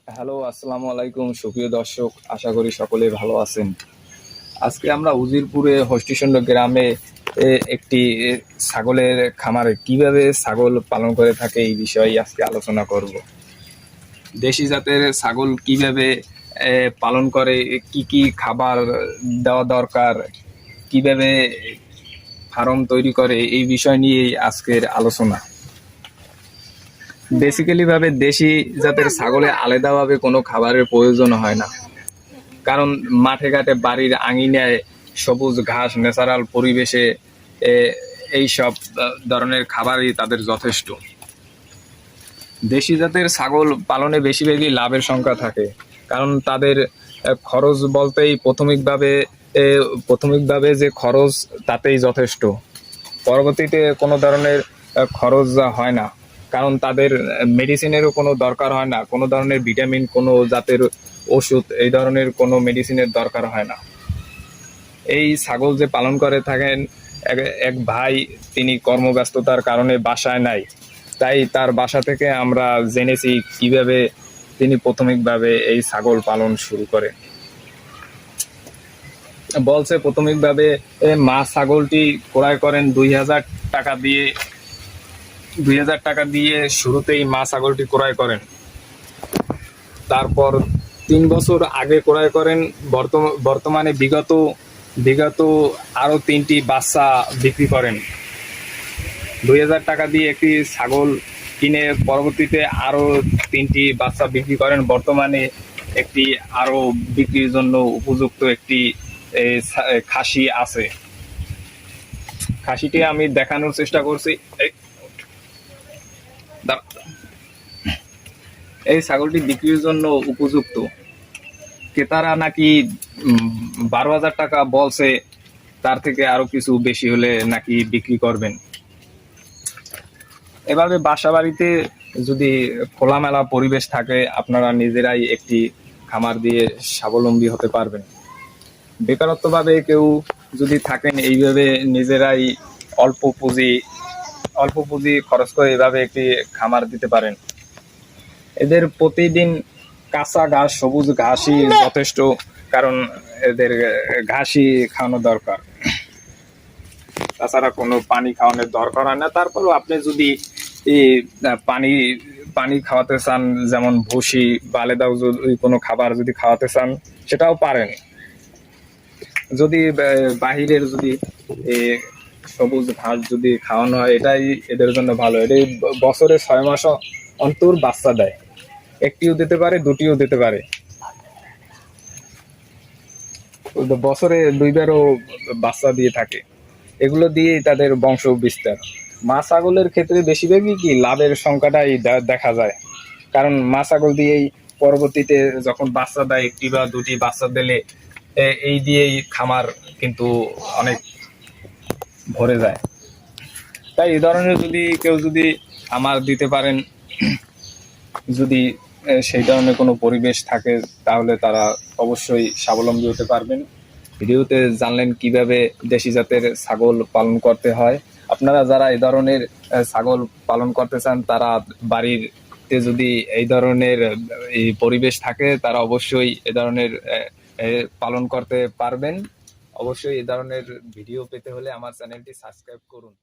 Hello, আসসালামু আলাইকুম সুপ্রিয় দর্শক, আশা করি সকলে ভালো আছেন। আজকে আমরা উজিরপুরে হস্টিশন্ড গ্রামে একটি ছাগলের খামারে কিভাবে ছাগল পালন করে থাকে এই বিষয়ে আজকে আলোচনা করব। দেশি জাতের ছাগল কিভাবে পালন করে, কি কি খাবার দেওয়া দরকার, কিভাবে ফার্ম তৈরি করে, এই বিষয় নিয়েই আজকের আলোচনা। বেসিক্যালি ভাবে দেশি জাতের ছাগলে আলাদাভাবে কোনো খাবারের প্রয়োজন হয় না, কারণ মাঠে ঘাটে বাড়ির আঙিনায় সবুজ ঘাস, ন্যাচারাল পরিবেশে এই সব ধরনের খাবারই তাদের যথেষ্ট। দেশি জাতের ছাগল পালনে বেশিরভাগই লাভের সংখ্যা থাকে, কারণ তাদের খরচ বলতেই প্রাথমিকভাবে যে খরচ তাতেই যথেষ্ট। পরবর্তীতে কোনো ধরনের খরচ হয় না, কারণ তাদের মেডিসিনেরও কোনো দরকার হয় না, কোনো ধরনের ভিটামিন, কোনো জাতের ওষুধ, এই ধরনের কোনো মেডিসিনের দরকার হয় না। এই ছাগল যে পালন করে থাকেন এক ভাই, তিনি কর্মব্যস্ততার কারণে বাসায় নাই, তাই তার বাসা থেকে আমরা জেনেছি কিভাবে তিনি প্রাথমিকভাবে এই ছাগল পালন শুরু করে। বলছে প্রাথমিকভাবে মা ছাগলটি ক্রয় করেন 2000 টাকা দিয়ে। 2000 টাকা দিয়ে শুরুতেই মা ছাগলটি ক্রয় করেন। তারপর 3 বছর আগে ক্রয় করেন। বর্তমানে বিগত আরো 3টি বাচ্চা বিক্রি করেন। 2000 টাকা দিয়ে একটি ছাগল কিনে পরবর্তীতে আরো 3টি বাচ্চা বিক্রি করেন। বর্তমানে একটি আরো বিক্রির জন্য উপযুক্ত একটি খাসি আছে। খাসিটি আমি দেখানোর চেষ্টা করছি। এই ছাগলটি বিক্রির জন্য উপযুক্ত। ক্রেতারা নাকি 12,000 টাকা বলছে, তার থেকে আরো কিছু বেশি হলে নাকি বিক্রি করবেন। এভাবে বাসা বাড়িতে যদি খোলামেলা পরিবেশ থাকে, আপনারা নিজেরাই একটি খামার দিয়ে স্বাবলম্বী হতে পারবেন। বেকারত্ব ভাবে কেউ যদি থাকেন, এইভাবে নিজেরাই অল্প পুঁজি খরচ করে এভাবে একটি খামার দিতে পারেন। এদের প্রতিদিন কাঁচা ঘাস, সবুজ ঘাসই যথেষ্ট, কারণ এদের ঘাসই খাওয়ানো দরকার, তাছাড়া কোনো পানি খাওয়ানোর দরকার হয় না। তারপরও আপনি যদি পানি পানি খাওয়াতে চান, যেমন ভুসি বা আলাদা যদি কোনো খাবার যদি খাওয়াতে চান, সেটাও পারেন। যদি বাহিরের যদি সবুজ ঘাস যদি খাওয়ানো হয়, এটাই এদের জন্য ভালো। এটাই বছরে 6 মাস অন্তর বাচ্চা দেয়। একটিও দিতে পারে, দুটিও দিতে পারে, বছরে 2বারও বাচ্চা দিয়ে থাকে। এগুলো দিয়েই তাদের বংশ বিস্তার। মা ছাগলের ক্ষেত্রে বেশিরভাগই কি লাভের সংখ্যাটাই দেখা যায়, কারণ মা ছাগল দিয়েই পরবর্তীতে যখন বাচ্চা দেয়, একটি বা দুটি বাচ্চা দিলে এই দিয়েই খামার কিন্তু অনেক ভরে যায়। তাই এই ধরনের কেউ যদি খামার দিতে পারেন, যদি সেই ধরনের কোনো পরিবেশ থাকে, তাহলে তারা অবশ্যই স্বাবলম্বী হতে পারবেন। ভিডিওতে জানলেন কিভাবে দেশি জাতের ছাগল পালন করতে হয়। আপনারা যারা এই ধরনের ছাগল পালন করতে চান, তারা বাড়িতে যদি এই ধরনের এই পরিবেশ থাকে, তারা অবশ্যই এ ধরনের পালন করতে পারবেন। অবশ্যই এই ধরনের ভিডিও পেতে হলে আমার চ্যানেলটি সাবস্ক্রাইব করুন।